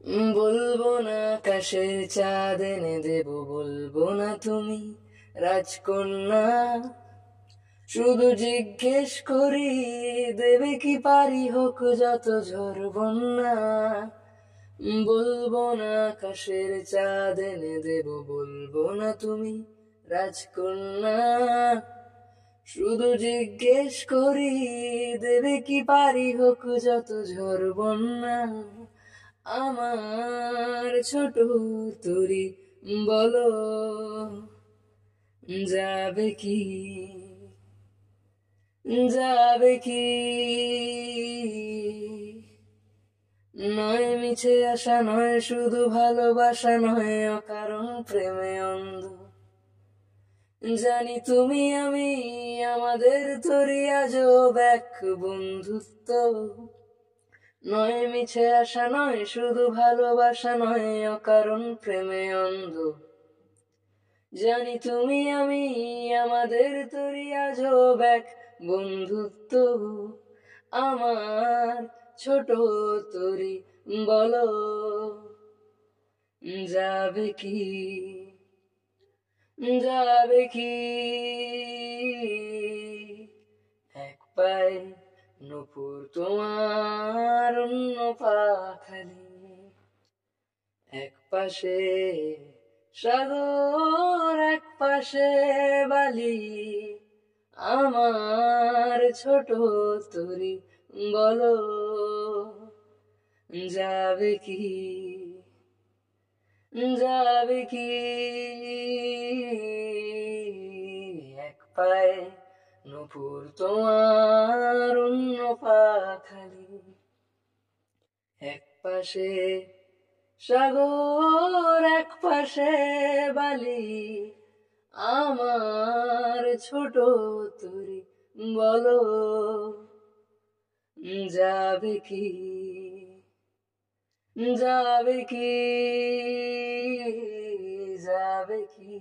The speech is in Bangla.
বলবো না আকাশের চাঁদ এনে দেব, বলবো না তুমি রাজকন্যা, শুধু জিজ্ঞেস করি দেবে কি পারি হোক যত ঝড় বন্যা। বলবো না আকাশের চাঁদ এনে দেব, বলবো না তুমি রাজকন্যা, শুধু জিজ্ঞেস করি দেবে কি পারি হোক যত ঝড় বন্যা। আমার ছোট তরি বলো যাবে কি, যাবে কি? নয় মিছে আশা নয়, শুধু ভালোবাসা নয়, অকারণ প্রেমে অন্ধ। জানি তুমি আমি আমাদের তরি আজব এক বন্ধুত্ব। নয় মিছে আশা নয়, শুধু ভালোবাসা নয়, অকারণ প্রেমে অন্ধ। জানি তুমি আমি আমাদের তরি আজব এক বন্ধুত্ব। আমার ছোট তরি বলো যাবে কি, যাবে কি? এক পায়ে নূপুর তোমার, অন্য পা খালি, এক পাশে সাগর এক পাশে বালি। আমার ছোট তরি বলো যাবে কি, যাবে কি? এক পায়ে নূপুর তোমার, অন্য পা খালি, এক পাশে সাগর এক পাশে বালি। আমার ছোট তরি বলো যাবে কি, যাবে কি, যাবে কি?